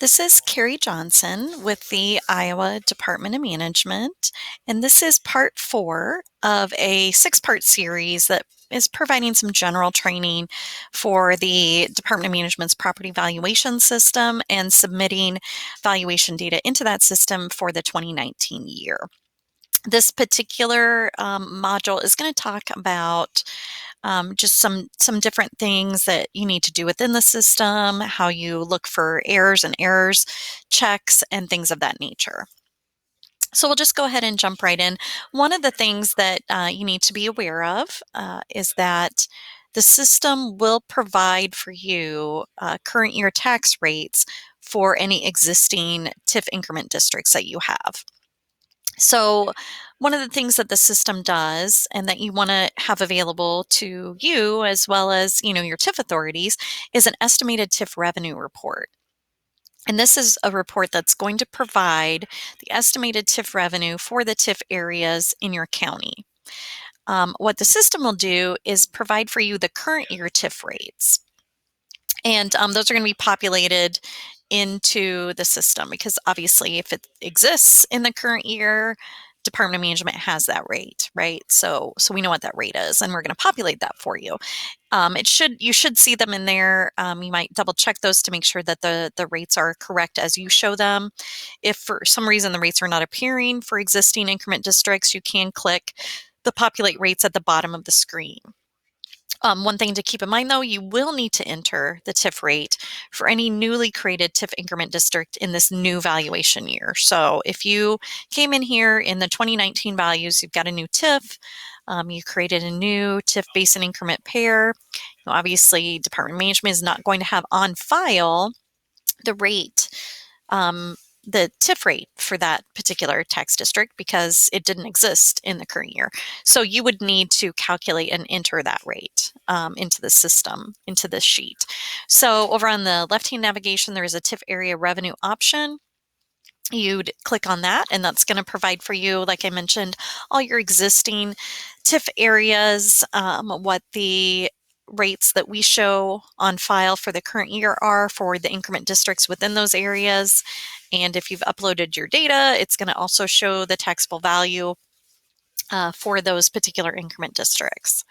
This is Carrie Johnson with the Iowa Department of Management, and this is part 4 of a 6-part series that is providing some general training for the Department of Management's property valuation system and submitting valuation data into that system for the 2019 year. This particular module is going to talk about just some different things that you need to do within the system, how you look for errors and errors checks, and things of that nature. So we'll just go ahead and jump right in. One of the things that you need to be aware of is that the system will provide for you current year tax rates for any existing TIF increment districts that you have. So one of the things that the system does and that you want to have available to you as well as, your TIF authorities is an estimated TIF revenue report. And this is a report that's going to provide the estimated TIF revenue for the TIF areas in your county. What the system will do is provide for you the current year TIF rates. And those are going to be populated into the system because obviously if it exists in the current year, Department of Management has that rate, right? So we know what that rate is, and we're going to populate that for you. You should see them in there. You might double check those to make sure that the rates are correct as you show them. If for some reason the rates are not appearing for existing increment districts, you can click the populate rates at the bottom of the screen. One thing to keep in mind, though, you will need to enter the TIF rate for any newly created TIF increment district in this new valuation year. So if you came in here in the 2019 values, you've got a new TIF, you created a new TIF base and increment pair. Obviously, Department of Management is not going to have on file the rate, the TIF rate for that particular tax district because it didn't exist in the current year. So you would need to calculate and enter that rate into the system, into this sheet. So over on the left-hand navigation, there is a TIF Area Revenue option. You'd click on that, and that's going to provide for you, like I mentioned, all your existing TIF areas, what the rates that we show on file for the current year are for the increment districts within those areas. And if you've uploaded your data, it's going to also show the taxable value for those particular increment districts.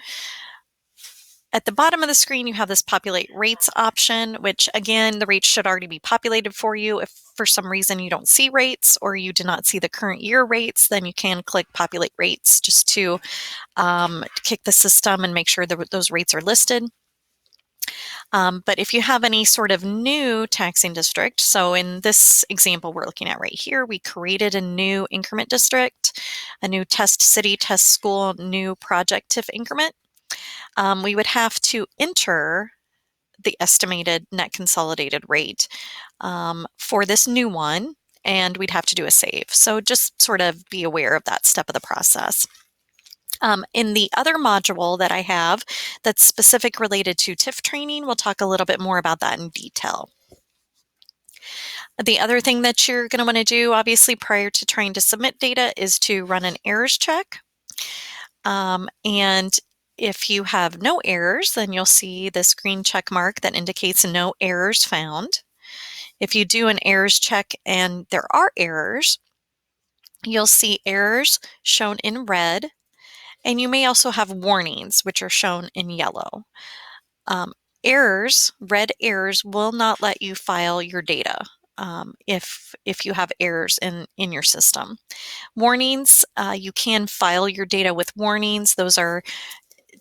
At the bottom of the screen, you have this populate rates option, which again, the rates should already be populated for you. If for some reason you don't see rates or you do not see the current year rates, then you can click populate rates just to kick the system and make sure that those rates are listed. But if you have any sort of new taxing district, so in this example we're looking at right here, we created a new increment district, a new test city, test school, new project TIF increment. We would have to enter the estimated net consolidated rate for this new one, and we'd have to do a save. So just sort of be aware of that step of the process. In the other module that I have that's specific related to TIF training, we'll talk a little bit more about that in detail. The other thing that you're going to want to do, obviously, prior to trying to submit data is to run an errors check. And if you have no errors, then you'll see this green check mark that indicates no errors found. If you do an errors check and there are errors, you'll see errors shown in red, and you may also have warnings, which are shown in yellow. Red errors will not let you file your data if you have errors in your system. Warnings, you can file your data with warnings. Those are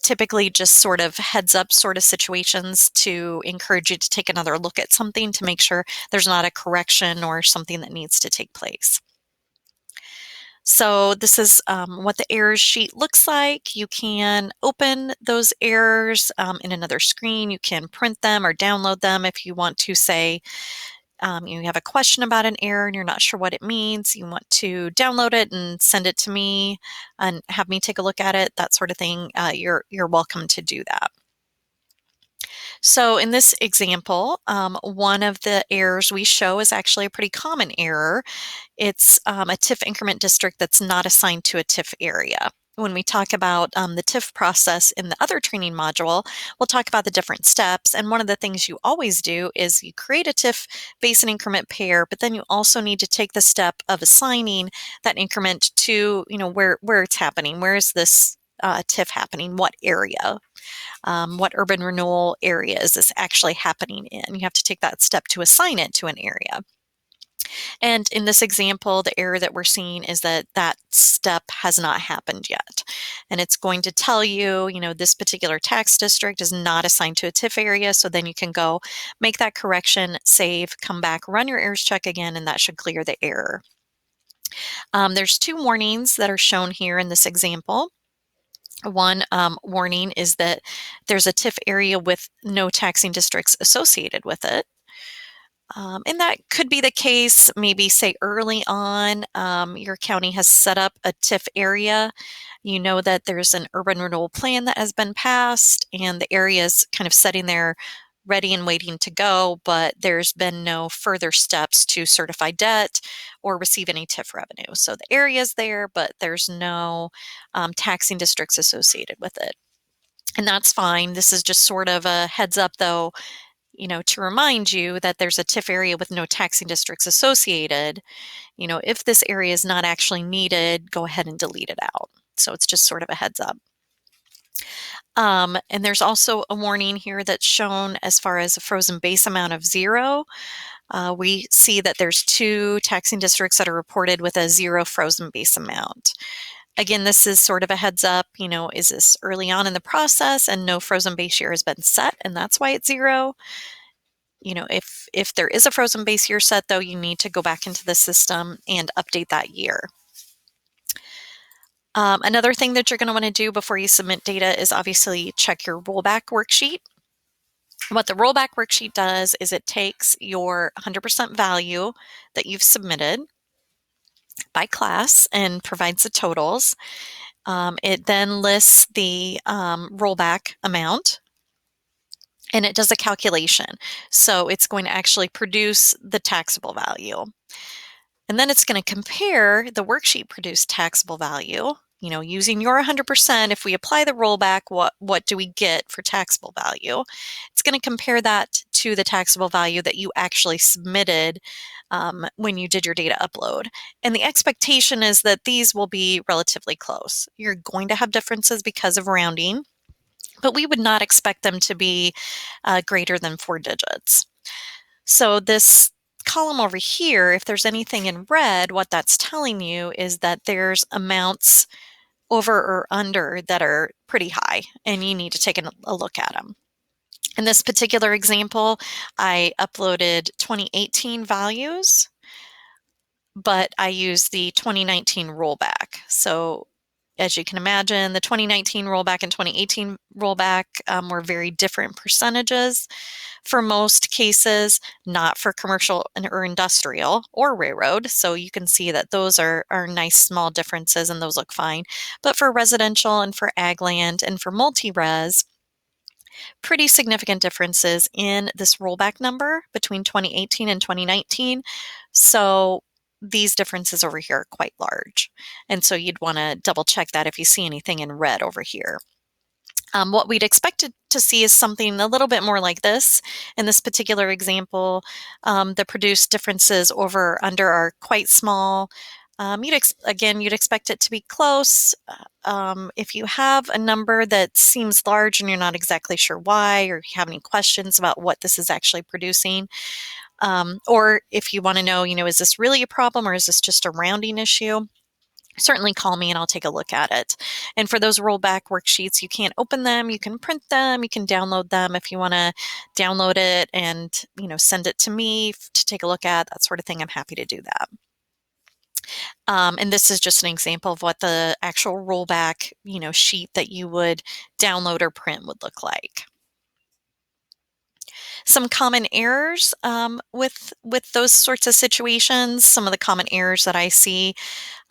typically just sort of heads up sort of situations to encourage you to take another look at something to make sure there's not a correction or something that needs to take place. So this is what the errors sheet looks like. You can open those errors in another screen. You can print them or download them if you want to say you have a question about an error and you're not sure what it means. You want to download it and send it to me and have me take a look at it, that sort of thing. You're welcome to do that. So in this example, one of the errors we show is actually a pretty common error. It's a TIF increment district that's not assigned to a TIF area. when we talk about the TIF process in the other training module, we'll talk about the different steps. And one of the things you always do is you create a TIF base and increment pair, but then you also need to take the step of assigning that increment to, where it's happening. Where is this TIF happening? What area? What urban renewal area is this actually happening in? You have to take that step to assign it to an area. And in this example, the error that we're seeing is that that step has not happened yet. And it's going to tell you, this particular tax district is not assigned to a TIF area. So then you can go make that correction, save, come back, run your errors check again, and that should clear the error. There's two warnings that are shown here in this example. One warning is that there's a TIF area with no taxing districts associated with it. And that could be the case, maybe say early on, your county has set up a TIF area. You know that there's an urban renewal plan that has been passed and the area is kind of sitting there ready and waiting to go, but there's been no further steps to certify debt or receive any TIF revenue. So the area is there, but there's no taxing districts associated with it. And that's fine. This is just sort of a heads up, though, to remind you that there's a TIF area with no taxing districts associated. If this area is not actually needed, go ahead and delete it out. So it's just sort of a heads up. And there's also a warning here that's shown as far as a frozen base amount of 0. We see that there's 2 taxing districts that are reported with a 0 frozen base amount. Again, this is sort of a heads up, is this early on in the process and no frozen base year has been set, and that's why it's 0. If there is a frozen base year set, though, you need to go back into the system and update that year. Another thing that you're going to want to do before you submit data is obviously check your rollback worksheet. What the rollback worksheet does is it takes your 100% value that you've submitted by class and provides the totals. It then lists the rollback amount, and it does a calculation. So it's going to actually produce the taxable value. And then it's going to compare the worksheet produced taxable value, using your 100%. If we apply the rollback, what do we get for taxable value? It's going to compare that to the taxable value that you actually submitted when you did your data upload. And the expectation is that these will be relatively close. You're going to have differences because of rounding, but we would not expect them to be greater than 4 digits. So this column over here, if there's anything in red, what that's telling you is that there's amounts over or under that are pretty high, and you need to take a look at them. In this particular example, I uploaded 2018 values, but I used the 2019 rollback. So as you can imagine, the 2019 rollback and 2018 rollback were very different percentages. For most cases, not for commercial or industrial or railroad. So you can see that those are nice small differences and those look fine. But for residential and for ag land and for multi-res, pretty significant differences in this rollback number between 2018 and 2019. So these differences over here are quite large. And so you'd want to double check that if you see anything in red over here. What we'd expect to see is something a little bit more like this. In this particular example, the produced differences over or under are quite small. You'd expect it to be close. If you have a number that seems large and you're not exactly sure why, or you have any questions about what this is actually producing, or if you want to know, is this really a problem or is this just a rounding issue? Certainly call me and I'll take a look at it. And for those rollback worksheets, you can't open them, you can print them, you can download them if you want to download it and send it to me to take a look at, that sort of thing. I'm happy to do that. And this is just an example of what the actual rollback sheet that you would download or print would look like. Some common errors with those sorts of situations. Some of the common errors that I see,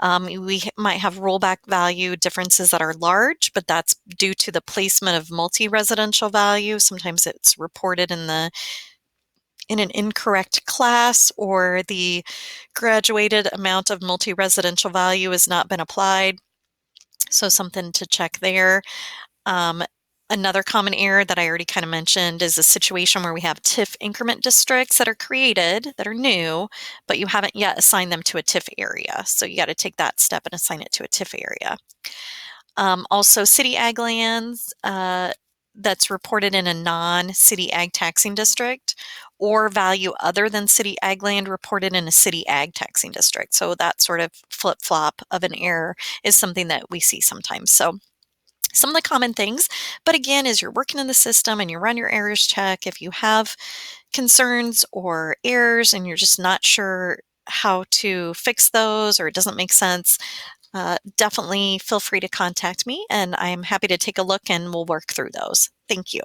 we might have rollback value differences that are large, but that's due to the placement of multi-residential value. Sometimes it's reported in an incorrect class, or the graduated amount of multi-residential value has not been applied. So something to check there. Um, Another common error that I already kind of mentioned is a situation where we have TIF increment districts that are created, that are new, but you haven't yet assigned them to a TIF area. So you got to take that step and assign it to a TIF area. Also, city ag lands that's reported in a non-city ag taxing district, or value other than city ag land reported in a city ag taxing district. So that sort of flip-flop of an error is something that we see sometimes. So some of the common things, but again, as you're working in the system and you run your errors check, if you have concerns or errors and you're just not sure how to fix those or it doesn't make sense, definitely feel free to contact me and I'm happy to take a look and we'll work through those. Thank you.